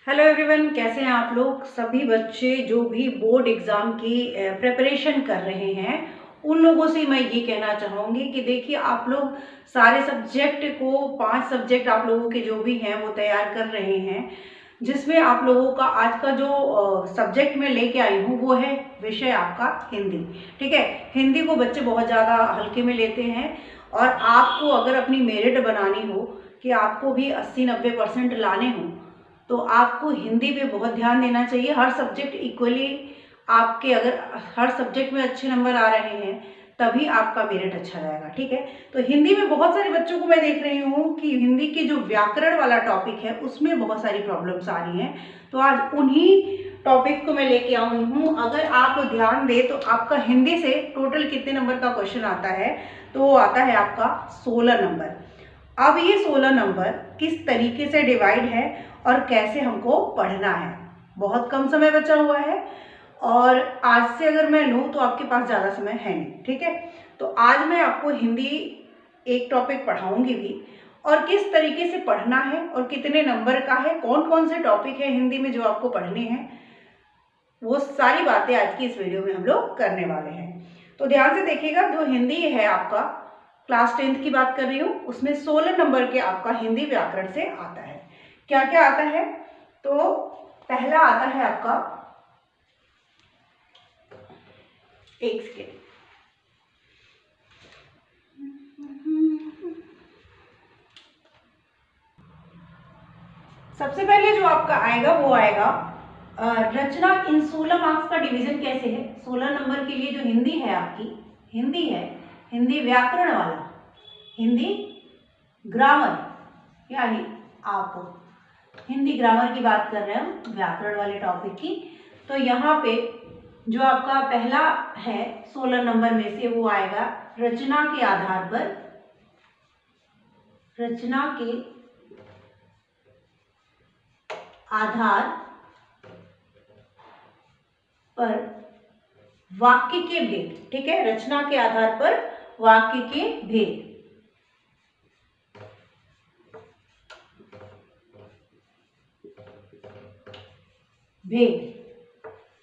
Hello everyone, कैसे हैं आप लोग। सभी बच्चे जो भी बोर्ड एग्ज़ाम की प्रिपरेशन कर रहे हैं उन लोगों से मैं ये कहना चाहूँगी कि देखिए, आप लोग सारे सब्जेक्ट को 5 सब्जेक्ट आप लोगों के जो भी हैं वो तैयार कर रहे हैं, जिसमें आप लोगों का आज का जो सब्जेक्ट मैं लेके आई हूँ वो है विषय आपका हिंदी। ठीक है, हिंदी को बच्चे बहुत ज़्यादा हल्के में लेते हैं और आपको अगर अपनी मेरिट बनानी हो कि आपको भी 80-90% लाने हों तो आपको हिंदी पे बहुत ध्यान देना चाहिए। हर सब्जेक्ट इक्वली आपके, अगर हर सब्जेक्ट में अच्छे नंबर आ रहे हैं तभी आपका मेरिट अच्छा जाएगा। ठीक है, तो हिंदी में बहुत सारे बच्चों को मैं देख रही हूँ कि हिंदी के जो व्याकरण वाला टॉपिक है उसमें बहुत सारी प्रॉब्लम्स आ रही हैं, तो आज उन्हीं टॉपिक को मैं लेके आई हूँ। अगर आप ध्यान दें तो आपका हिंदी से टोटल कितने नंबर का क्वेश्चन आता है, तो वो आता है आपका 16 नंबर। अब ये 16 नंबर किस तरीके से डिवाइड है और कैसे हमको पढ़ना है। बहुत कम समय बचा हुआ है और आज से अगर मैं लूँ तो आपके पास ज़्यादा समय है नहीं। ठीक है, तो आज मैं आपको हिंदी एक टॉपिक पढ़ाऊंगी भी, और किस तरीके से पढ़ना है और कितने नंबर का है, कौन कौन से टॉपिक है हिंदी में जो आपको पढ़ने हैं, वो सारी बातें आज की इस वीडियो में हम लोग करने वाले हैं। तो ध्यान से देखिएगा, जो हिंदी है आपका क्लास 10th की बात कर रही हूँ, उसमें 16 नंबर के आपका हिंदी व्याकरण से आता है। क्या क्या आता है, तो पहला आता है आपका, एक सेकेंड, सबसे पहले जो आपका आएगा वो आएगा रचना। इन 16 मार्क्स का डिवीजन कैसे है। 16 नंबर के लिए जो हिंदी है आपकी, हिंदी है हिंदी व्याकरण वाला, हिंदी ग्रामर, यानी आप हिंदी ग्रामर की बात कर रहे हो, व्याकरण वाले टॉपिक की। तो यहाँ पे जो आपका पहला है 16 नंबर में से, वो आएगा रचना के आधार पर, रचना के आधार पर वाक्य के भेद। ठीक है, रचना के आधार पर वाक्य के भेद। भेद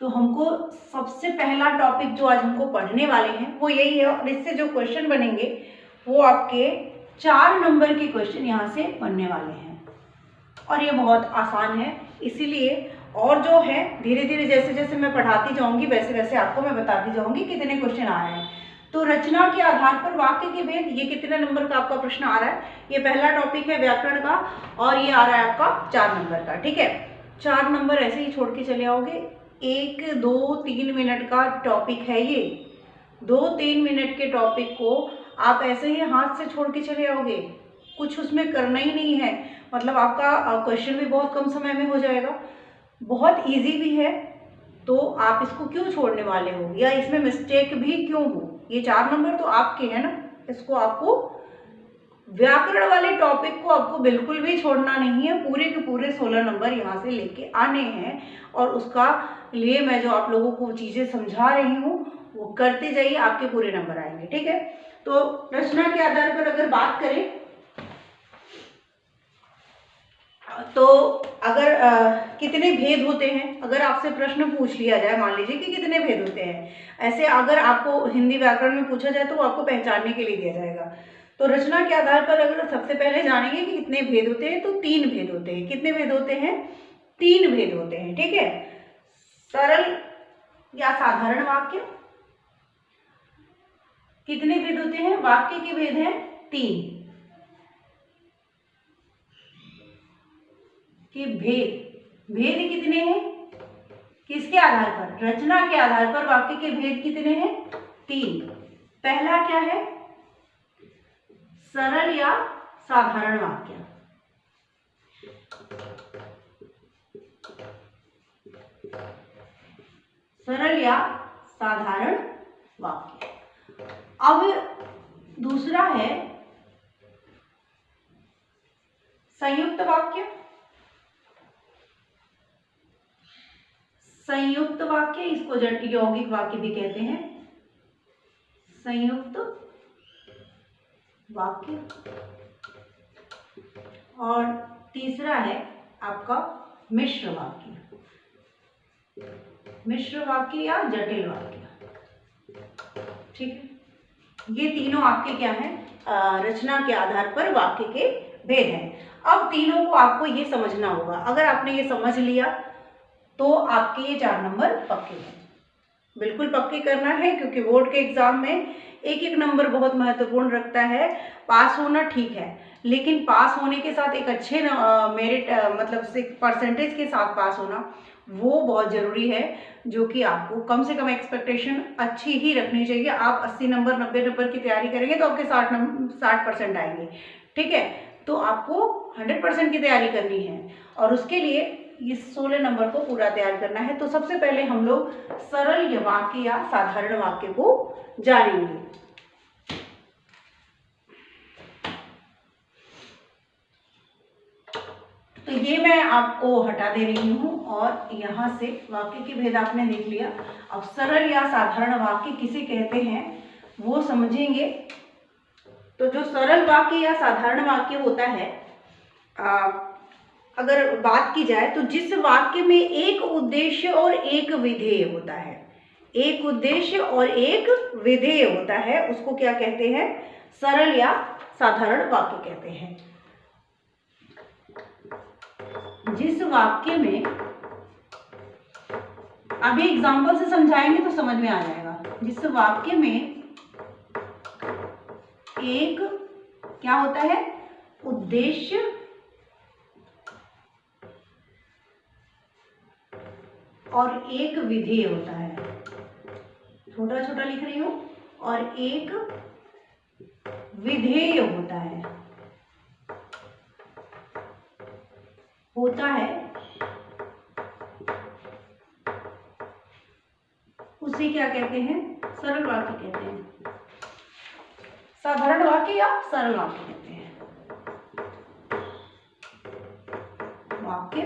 तो हमको सबसे पहला टॉपिक जो आज हमको पढ़ने वाले हैं वो यही है, और इससे जो क्वेश्चन बनेंगे वो आपके 4 नंबर के क्वेश्चन यहाँ से बनने वाले हैं, और ये बहुत आसान है। इसीलिए और जो है धीरे धीरे जैसे जैसे मैं पढ़ाती जाऊंगी वैसे वैसे आपको मैं बताती जाऊंगी कितने क्वेश्चन आ रहे हैं। तो रचना के आधार पर वाक्य के भेद, ये कितने नंबर का आपका प्रश्न आ रहा है। ये पहला टॉपिक है व्याकरण का, और ये आ रहा है आपका 4 नंबर का। ठीक है, 4 नंबर ऐसे ही छोड़ के चले आओगे। 1, 2, 3 मिनट का टॉपिक है ये। 2-3 मिनट के टॉपिक को आप ऐसे ही हाथ से छोड़ के चले आओगे, कुछ उसमें करना ही नहीं है। मतलब आपका क्वेश्चन भी बहुत कम समय में हो जाएगा, बहुत इजी भी है। तो आप इसको क्यों छोड़ने वाले हो, या इसमें मिस्टेक भी क्यों हो। ये 4 नंबर तो आपके हैं ना, इसको आपको व्याकरण वाले टॉपिक को आपको बिल्कुल भी छोड़ना नहीं है। पूरे के पूरे 16 नंबर यहाँ से लेके आने हैं, और उसका लिए मैं जो आप लोगों को चीज़ें समझा रही हूँ वो करते जाइए, आपके पूरे नंबर आएंगे। ठीक है, तो रचना के आधार पर अगर बात करें तो अगर कितने भेद होते हैं, अगर आपसे प्रश्न पूछ लिया जाए, मान लीजिए कि कितने भेद होते हैं, ऐसे अगर आपको हिंदी व्याकरण में पूछा जाए तो वो आपको पहचानने के लिए दिया जाएगा। तो रचना के आधार पर अगर सबसे पहले जानेंगे कि कितने भेद होते हैं, तो 3 भेद होते हैं। कितने भेद होते हैं, 3 भेद होते हैं। ठीक है, सरल या साधारण वाक्य। कितने भेद होते हैं, वाक्य के भेद हैं 3 कि भेद, भेद कितने हैं, किसके आधार पर, रचना के आधार पर वाक्य के भेद कितने हैं, 3। पहला क्या है, सरल या साधारण वाक्य। सरल या साधारण वाक्य। अब दूसरा है संयुक्त वाक्य। संयुक्त वाक्य, इसको यौगिक वाक्य भी कहते हैं, संयुक्त वाक्य। और तीसरा है आपका मिश्र वाक्य, मिश्र वाक्य या जटिल वाक्य। ठीक है, ये तीनों आपके क्या है, रचना के आधार पर वाक्य के भेद हैं। अब तीनों को आपको ये समझना होगा। अगर आपने ये समझ लिया तो आपके ये 4 नंबर पक्के हैं, बिल्कुल पक्के करना है, क्योंकि बोर्ड के एग्जाम में एक एक नंबर बहुत महत्वपूर्ण रखता है। पास होना ठीक है, लेकिन पास होने के साथ एक अच्छे मेरिट मतलब परसेंटेज के साथ पास होना वो बहुत ज़रूरी है, जो कि आपको कम से कम एक्सपेक्टेशन अच्छी ही रखनी चाहिए। आप 80 नंबर 90 नंबर की तैयारी करेंगे तो आपके 60% आएंगे। ठीक है, तो आपको 100% की तैयारी करनी है और उसके लिए इस 16 नंबर को पूरा तैयार करना है। तो सबसे पहले हम लोग सरल वाक्य या साधारण वाक्य को जानेंगे। तो ये मैं आपको हटा दे रही हूँ और यहाँ से वाक्य के भेद आपने देख लिया। अब सरल या साधारण वाक्य किसे कहते हैं वो समझेंगे। तो जो सरल वाक्य या साधारण वाक्य होता है, अगर बात की जाए तो जिस वाक्य में एक उद्देश्य और एक विधेय होता है, एक उद्देश्य और एक विधेय होता है, उसको क्या कहते हैं, सरल या साधारण वाक्य कहते हैं। जिस वाक्य में, अभी एग्जाम्पल से समझाएंगे तो समझ में आ जाएगा। जिस वाक्य में एक क्या होता है, उद्देश्य और एक विधेय होता है, छोटा छोटा लिख रही हूं, और एक विधेय होता है, उसे क्या कहते हैं, सरल वाक्य कहते हैं। साधारण वाक्य या सरल वाक्य कहते हैं। वाक्य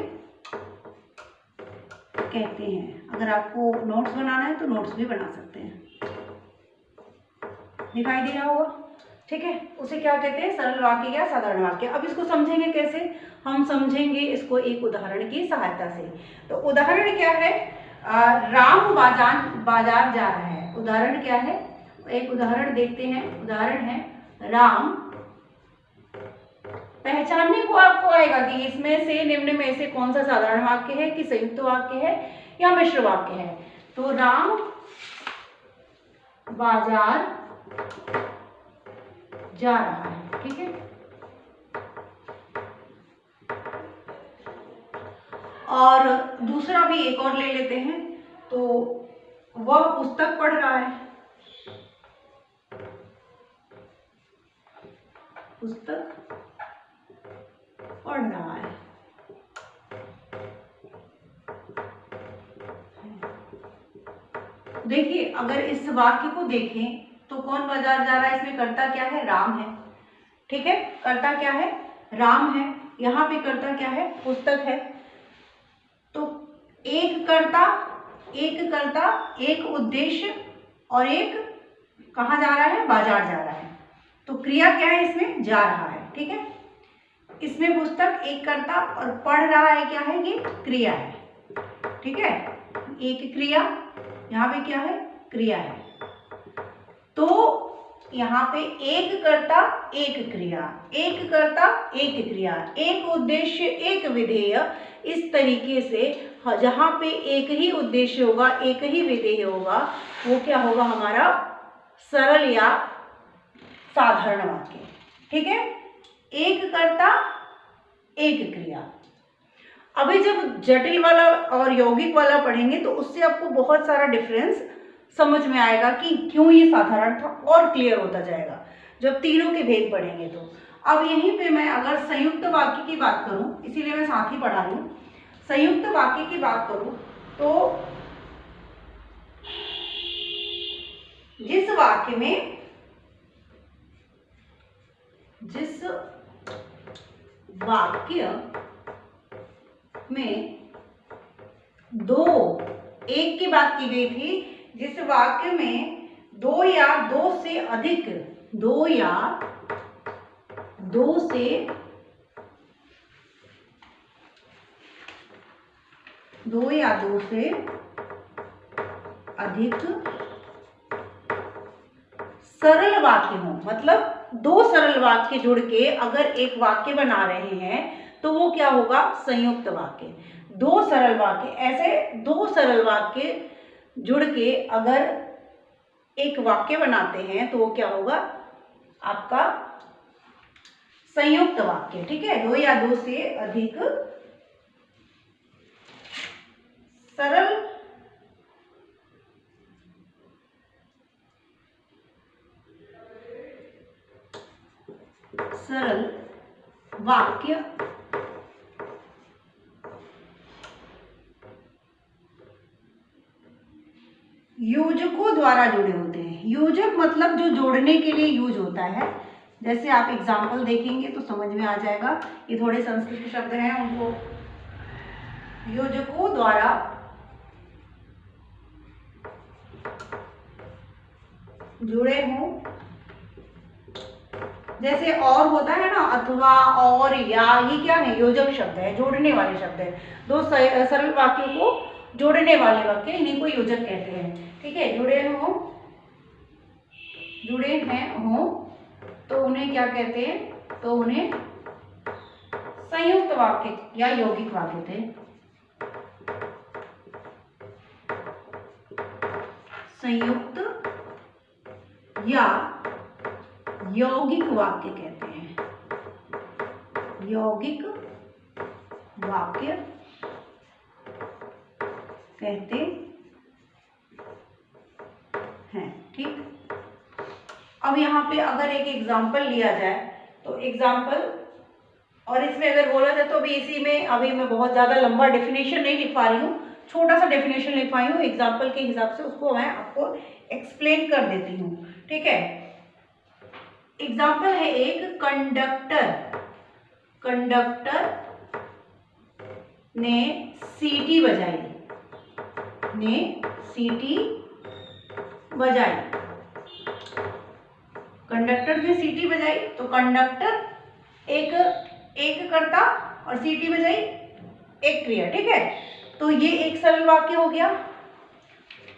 कहते हैं। अगर आपको नोट्स बनाना है तो नोट्स भी बना सकते हैं, दिखाई दे रहा होगा। ठीक है, उसे क्या कहते हैं, सरल वाक्य या साधारण वाक्य। अब इसको समझेंगे कैसे, हम समझेंगे इसको एक उदाहरण की सहायता से। तो उदाहरण क्या है, राम बाजार जा रहा है। उदाहरण क्या है, एक उदाहरण देखते हैं। उदाहरण है राम। पहचानने को आपको आएगा कि इसमें से निम्न में से कौन सा साधारण वाक्य है कि संयुक्त वाक्य है या मिश्र वाक्य है। तो राम बाजार जा रहा है। ठीक है, और दूसरा भी एक और ले लेते हैं। तो वह पुस्तक पढ़ रहा है, पुस्तक पढ़ रहा है। देखिए, अगर इस वाक्य को देखें तो कौन बाजार जा रहा है, इसमें कर्ता क्या है, राम है। ठीक है, कर्ता क्या है, राम है। यहाँ पे कर्ता क्या है, पुस्तक है। तो एक कर्ता, एक उद्देश्य और एक कहाँ जा रहा है, बाजार जा रहा है। तो क्रिया क्या है, इसमें जा रहा है। ठीक है, इसमें पुस्तक एक कर्ता और पढ़ रहा है क्या है, ये क्रिया है। ठीक है, एक क्रिया, यहाँ पे क्या है, क्रिया है। तो यहाँ पे एक कर्ता एक क्रिया, एक कर्ता एक क्रिया, एक उद्देश्य एक विधेय। इस तरीके से जहाँ पे एक ही उद्देश्य होगा, एक ही विधेय होगा, वो क्या होगा, हमारा सरल या साधारण वाक्य। ठीक है, एक कर्ता एक क्रिया। अभी जब जटिल वाला और यौगिक वाला पढ़ेंगे तो उससे आपको बहुत सारा डिफरेंस समझ में आएगा कि क्यों ये साधारण था, और क्लियर होता जाएगा जब तीनों के भेद पढ़ेंगे। तो अब यहीं पे मैं अगर संयुक्त वाक्य की बात करूं, इसीलिए मैं साथ ही पढ़ा रही हूं, संयुक्त वाक्य की बात करूं तो जिस वाक्य में दो, एक की बात की गई थी, जिस वाक्य में दो या दो से अधिक, दो या दो से दो या दो से अधिक सरल वाक्य हो, मतलब दो सरल वाक्य जुड़ के अगर एक वाक्य बना रहे हैं तो वो क्या होगा, संयुक्त वाक्य। दो सरल वाक्य, ऐसे दो सरल वाक्य जुड़ के अगर एक वाक्य बनाते हैं तो वो क्या होगा, आपका संयुक्त वाक्य। ठीक है, दो या दो से अधिक सरल वाक्य योजकों द्वारा जुड़े होते हैं। योजक मतलब जो जोड़ने के लिए यूज होता है। जैसे आप एग्जाम्पल देखेंगे तो समझ में आ जाएगा। ये थोड़े संस्कृत शब्द हैं, उनको योजकों द्वारा जुड़े हों। जैसे और होता है ना, अथवा, और, या, ये क्या है, योजक शब्द है, जोड़ने वाले शब्द है। दो सरल वाक्यों को जोड़ने वाले वाक्य, इन्हीं को योजक कहते हैं। ठीक है, जुड़े हैं हो तो उन्हें क्या कहते हैं, तो उन्हें संयुक्त वाक्य या यौगिक वाक्य थे। संयुक्त या यौगिक वाक्य कहते हैं। यौगिक वाक्य कहते हैं। ठीक, अब यहाँ पे अगर एक एग्जाम्पल लिया जाए तो एग्जाम्पल, और इसमें अगर बोला जाए तो अभी इसी में अभी मैं बहुत ज़्यादा लंबा डेफिनेशन नहीं लिख पा रही हूँ, छोटा सा डेफिनेशन लिख पाई हूँ एग्जाम्पल के हिसाब से, उसको मैं आपको एक्सप्लेन कर देती हूँ। ठीक है, एग्जाम्पल है एक कंडक्टर ने सीटी बजाई, कंडक्टर ने सीटी बजाई, तो कंडक्टर एक कर्ता और सीटी बजाई एक क्रिया। ठीक है, तो ये एक सरल वाक्य हो गया।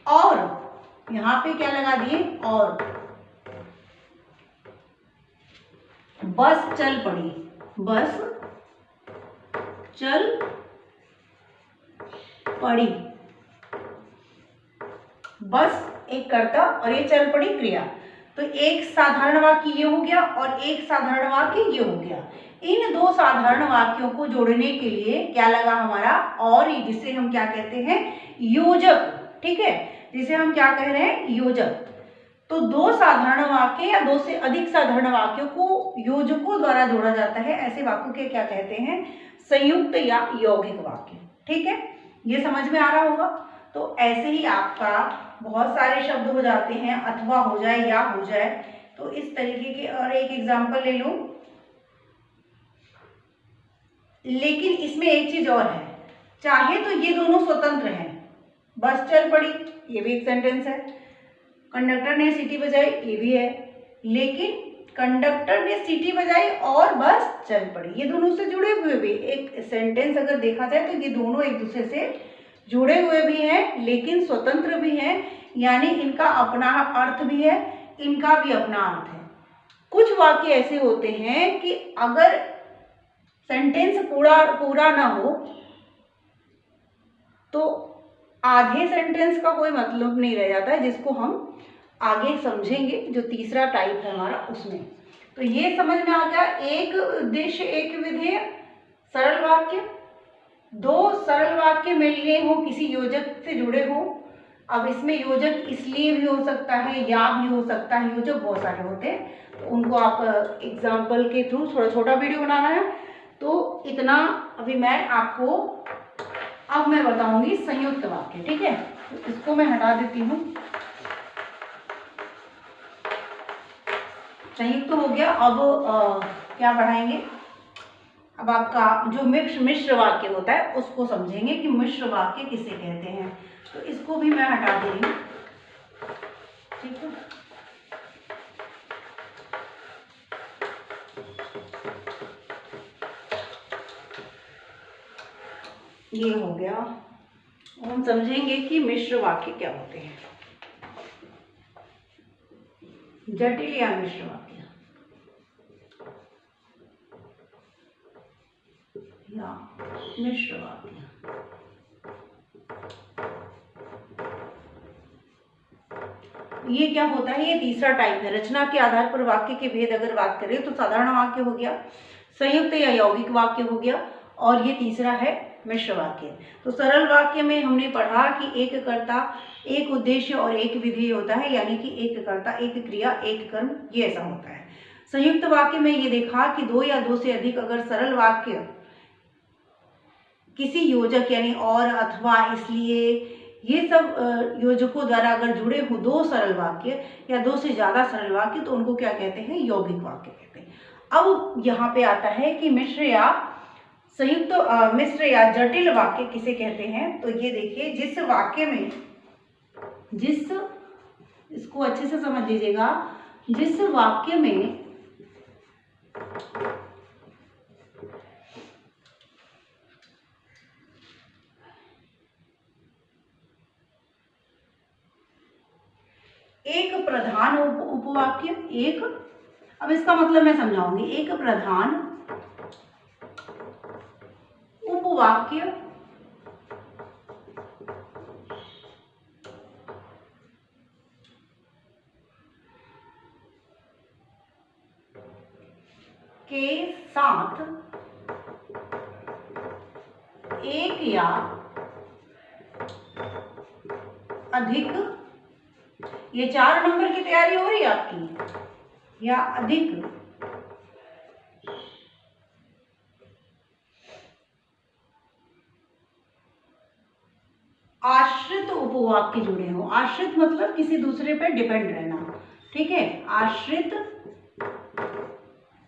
और यहां पे क्या लगा दिए, और बस चल पड़ी, बस एक कर्ता और ये चल पड़ी क्रिया। तो एक साधारण वाक्य ये हो गया और एक साधारण वाक्य ये हो गया। इन दो साधारण वाक्यों को जोड़ने के लिए क्या लगा हमारा, और, जिसे हम क्या कहते हैं, योजक। ठीक है, जिसे हम क्या कह रहे हैं, योजक। तो दो साधारण वाक्य या दो से अधिक साधारण वाक्यों को योजकों द्वारा जोड़ा जाता है। ऐसे वाक्यों के क्या कहते हैं, संयुक्त या यौगिक वाक्य। ठीक है, ये समझ में आ रहा होगा। तो ऐसे ही आपका बहुत सारे शब्द हो जाते हैं, अथवा हो जाए, या हो जाए। तो इस तरीके के, और एक एग्जाम्पल ले लूं, लेकिन इसमें एक चीज और है, चाहे तो ये दोनों स्वतंत्र हैं, बस चल पड़ी ये भी एक सेंटेंस है, कंडक्टर ने सीटी बजाई ये भी है, लेकिन कंडक्टर ने सीटी बजाई और बस चल पड़ी, ये दोनों से जुड़े हुए भी एक सेंटेंस अगर देखा जाए तो ये दोनों एक दूसरे से जुड़े हुए भी हैं लेकिन स्वतंत्र भी हैं, यानी इनका अपना अर्थ भी है, इनका भी अपना अर्थ है। कुछ वाक्य ऐसे होते हैं कि अगर सेंटेंस पूरा ना हो तो आधे सेंटेंस का कोई मतलब नहीं रह जाता है, जिसको हम आगे समझेंगे जो तीसरा टाइप है हमारा उसमें। तो ये समझ में आ गया, एक उद्देश्य एक विधेय, सरल वाक्य, दो सरल वाक्य मिलने हो, किसी योजक से जुड़े हो। अब इसमें योजक इसलिए भी हो सकता है, या भी हो सकता है, योजक बहुत सारे होते हैं, तो उनको आप एग्जाम्पल के थ्रू थोड़ा छोटा वीडियो बनाना है। तो इतना अभी मैं आपको, अब मैं बताऊंगी संयुक्त वाक्य। ठीक है, तो इसको मैं हटा देती हूँ। संयुक्त हो गया, अब क्या बढ़ाएंगे, अब आपका जो मिश्र वाक्य होता है उसको समझेंगे कि मिश्र वाक्य किसे कहते हैं। तो इसको भी मैं हटा दे रही हूँ। ठीक है, ये हो गया हम समझेंगे कि मिश्र वाक्य क्या होते हैं, जटिल या मिश्र वाक्य या मिश्र वाक्य। ये क्या होता है, ये तीसरा टाइप है। रचना के आधार पर वाक्य के भेद अगर बात करें तो साधारण वाक्य हो गया, संयुक्त या यौगिक वाक्य हो गया, और ये तीसरा है मिश्र वाक्य। तो सरल वाक्य में हमने पढ़ा कि एक कर्ता, एक उद्देश्य और एक विधेय होता है, यानी कि एक कर्ता, एक क्रिया, एक कर्म, ये ऐसा होता है। संयुक्त वाक्य में ये देखा कि दो या दो से अधिक अगर सरल वाक्य किसी योजक यानी और, अथवा, इसलिए, ये सब योजकों द्वारा अगर जुड़े हो दो सरल वाक्य या दो से ज्यादा सरल वाक्य, तो उनको क्या कहते हैं, यौगिक वाक्य कहते हैं। अब यहाँ पे आता है कि मिश्र या संयुक्त, मिश्र या जटिल वाक्य किसे कहते हैं। तो ये देखिए, जिस वाक्य में, इसको अच्छे से समझ लीजिएगा, जिस वाक्य में एक प्रधान उपवाक्य, एक, अब इसका मतलब मैं समझाऊंगी, एक प्रधान उपवाक्य के साथ एक या अधिक, ये 4 नंबर की तैयारी हो रही है आपकी, या अधिक आश्रित उपवाक्य जुड़े हों। आश्रित मतलब किसी दूसरे पर डिपेंड रहना, ठीक है, आश्रित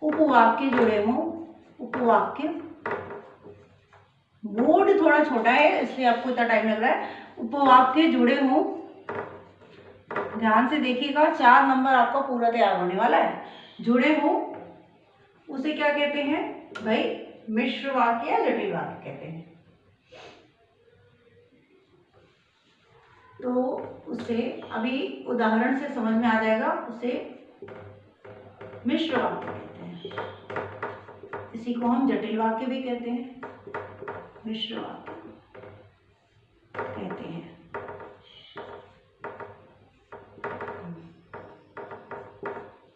उपवाक्य जुड़े हों, उपवाक्य, बोर्ड थोड़ा छोटा है इसलिए आपको इतना टाइम लग रहा है, उपवाक्य जुड़े हों, ध्यान से देखिएगा, 4 नंबर आपका पूरा तैयार होने वाला है, जुड़े हो, उसे क्या कहते हैं भाई, मिश्र वाक्य या जटिल वाक्य कहते हैं। तो उसे अभी उदाहरण से समझ में आ जाएगा, उसे मिश्र वाक्य कहते हैं। इसी को हम जटिल वाक्य भी कहते हैं, मिश्र वाक्य कहते हैं।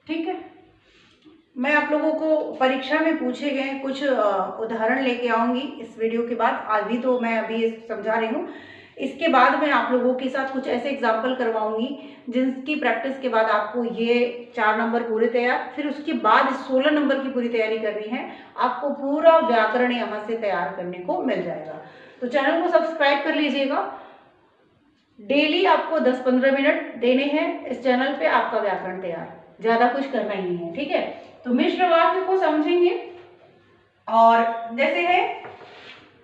ठीक है, मैं आप लोगों को परीक्षा में पूछे गए कुछ उदाहरण लेके आऊंगी इस वीडियो के बाद। आज भी तो मैं अभी समझा रही हूँ, इसके बाद मैं आप लोगों के साथ कुछ ऐसे एग्जाम्पल करवाऊंगी जिनकी प्रैक्टिस के बाद आपको ये 4 नंबर पूरे तैयार, फिर उसके बाद 16 नंबर की पूरी तैयारी करनी है। आपको पूरा व्याकरण यहाँ से तैयार करने को मिल जाएगा। तो चैनल को सब्सक्राइब कर लीजिएगा। डेली आपको 10-15 मिनट देने हैं इस चैनल पे, आपका व्याकरण तैयार, ज्यादा कुछ करना ही नहीं है, ठीक है। तो मिश्र वाक्य को समझेंगे, और जैसे है,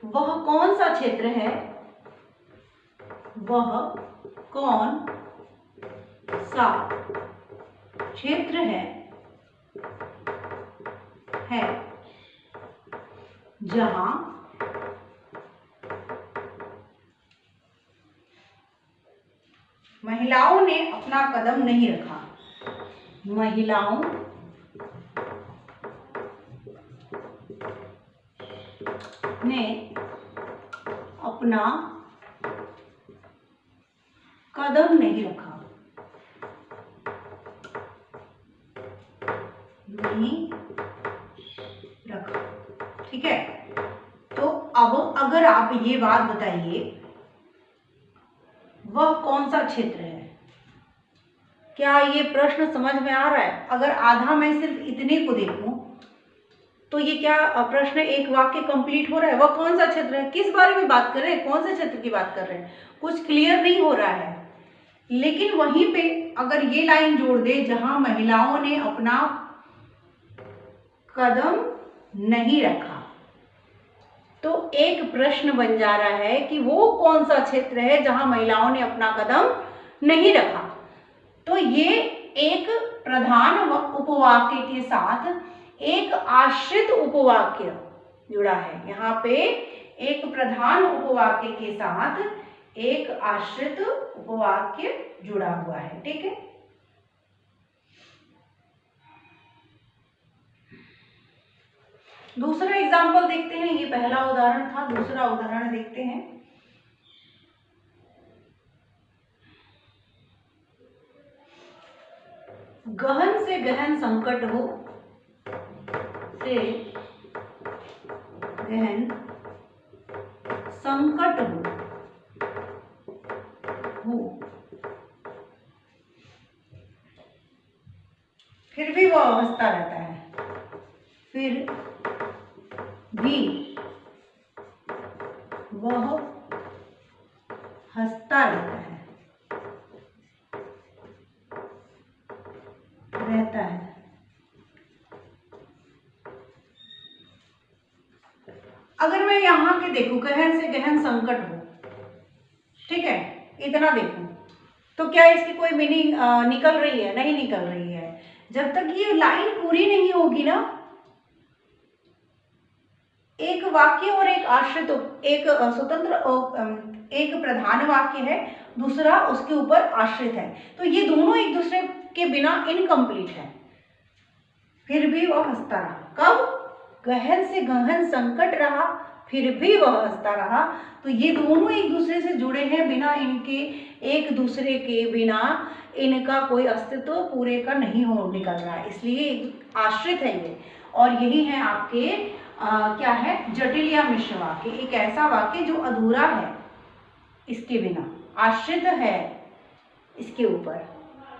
वह कौन सा क्षेत्र है, वह कौन सा क्षेत्र है जहां महिलाओं ने अपना कदम नहीं रखा, महिलाओं ने अपना कदम नहीं रखा, नहीं रखा, ठीक है। तो अब अगर आप ये बात बताइए, वह कौन सा क्षेत्र है, क्या ये प्रश्न समझ में आ रहा है? अगर आधा मैं सिर्फ इतने को देखूं तो ये क्या प्रश्न, एक वाक्य कंप्लीट हो रहा है? वह कौन सा क्षेत्र है, किस बारे में बात कर रहे हैं, कौन से क्षेत्र की बात कर रहे हैं, कुछ क्लियर नहीं हो रहा है। लेकिन वहीं पे अगर ये लाइन जोड़ दे, जहां महिलाओं ने अपना कदम नहीं रखा, तो एक प्रश्न बन जा रहा है कि वो कौन सा क्षेत्र है जहां महिलाओं ने अपना कदम नहीं रखा। तो ये एक प्रधान उपवाक्य के साथ एक आश्रित उपवाक्य जुड़ा है। यहाँ पे एक प्रधान उपवाक्य के साथ एक आश्रित उपवाक्य जुड़ा हुआ है। ठीक है, दूसरा एग्जाम्पल देखते हैं। ये पहला उदाहरण था, दूसरा उदाहरण देखते हैं। गहन से गहन संकट हो, से गहन संकट हो, फिर भी वह हंसता रहता है, फिर भी वह हंसता रहता है, अगर मैं यहाँ के देखूं, गहन से गहन संकट हो, ठीक है, इतना देखूं, तो क्या इसकी कोई मीनिंग निकल रही है? नहीं निकल रही है। जब तक ये लाइन पूरी नहीं होगी ना, एक वाक्य और एक आश्रित, एक स्वतंत्र, एक प्रधान वाक्य है, दूसरा उसके ऊपर आश्रित है, तो ये दोनों एक दूसरे के बिना इनकम्प्लीट है। फिर भी वह हंसता रहा। कब? गहन से गहन संकट रहा, फिर भी वह हंसता रहा। तो ये दोनों एक दूसरे से जुड़े हैं, बिना इनके, एक दूसरे के बिना इनका कोई अस्तित्व पूरे का नहीं हो निकल रहा है, इसलिए आश्रित है ये। और यही है आपके क्या है, जटिल या मिश्र वाक्य, एक ऐसा वाक्य जो अधूरा है इसके बिना, आश्रित है इसके ऊपर।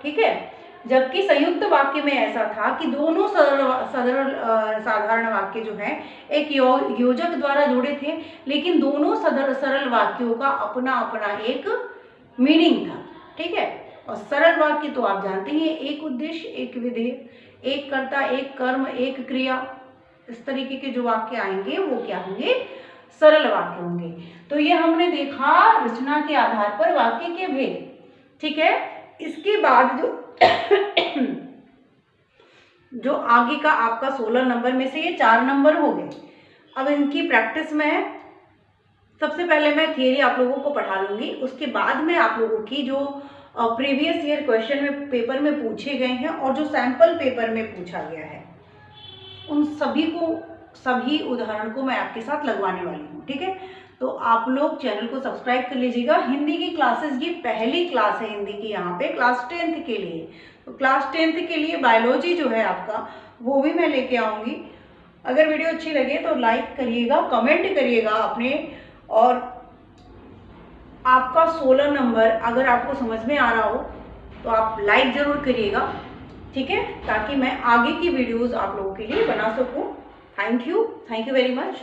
ठीक है, जबकि संयुक्त वाक्य में ऐसा था कि दोनों साधारण वाक्य जो है एक योजक द्वारा जुड़े थे, लेकिन दोनों सरल वाक्यों का अपना अपना एक मीनिंग था। ठीक है, और सरल वाक्य तो आप जानते हैं, एक उद्देश्य, एक विधेय, एक कर्ता, एक कर्म, एक क्रिया, इस तरीके के जो वाक्य आएंगे वो क्या होंगे? सरल वाक्य होंगे। तो ये हमने देखा रचना के आधार पर वाक्य के भेद। ठीक है, इसके बाद जो आगे का आपका 16 नंबर में से ये 4 नंबर हो गए। अब इनकी प्रैक्टिस में सबसे पहले मैं थियरी आप लोगों को पढ़ा लूंगी, उसके बाद में आप लोगों की जो प्रीवियस ईयर क्वेश्चन में पेपर में पूछे गए हैं और जो सैंपल पेपर में पूछा गया है, उन सभी उदाहरण को मैं आपके साथ लगवाने वाली हूँ। ठीक है, तो आप लोग चैनल को सब्सक्राइब कर लीजिएगा। हिंदी की क्लासेस, ये पहली क्लास है हिंदी की यहाँ पे क्लास 10th के लिए। तो क्लास 10th के लिए बायोलॉजी जो है आपका, वो भी मैं लेके आऊँगी। अगर वीडियो अच्छी लगे तो लाइक करिएगा, कमेंट करिएगा अपने, और आपका 16 नंबर अगर आपको समझ में आ रहा हो तो आप लाइक ज़रूर करिएगा। ठीक है, ताकि मैं आगे की वीडियोज़ आप लोगों के लिए बना सकूँ। Thank you very much.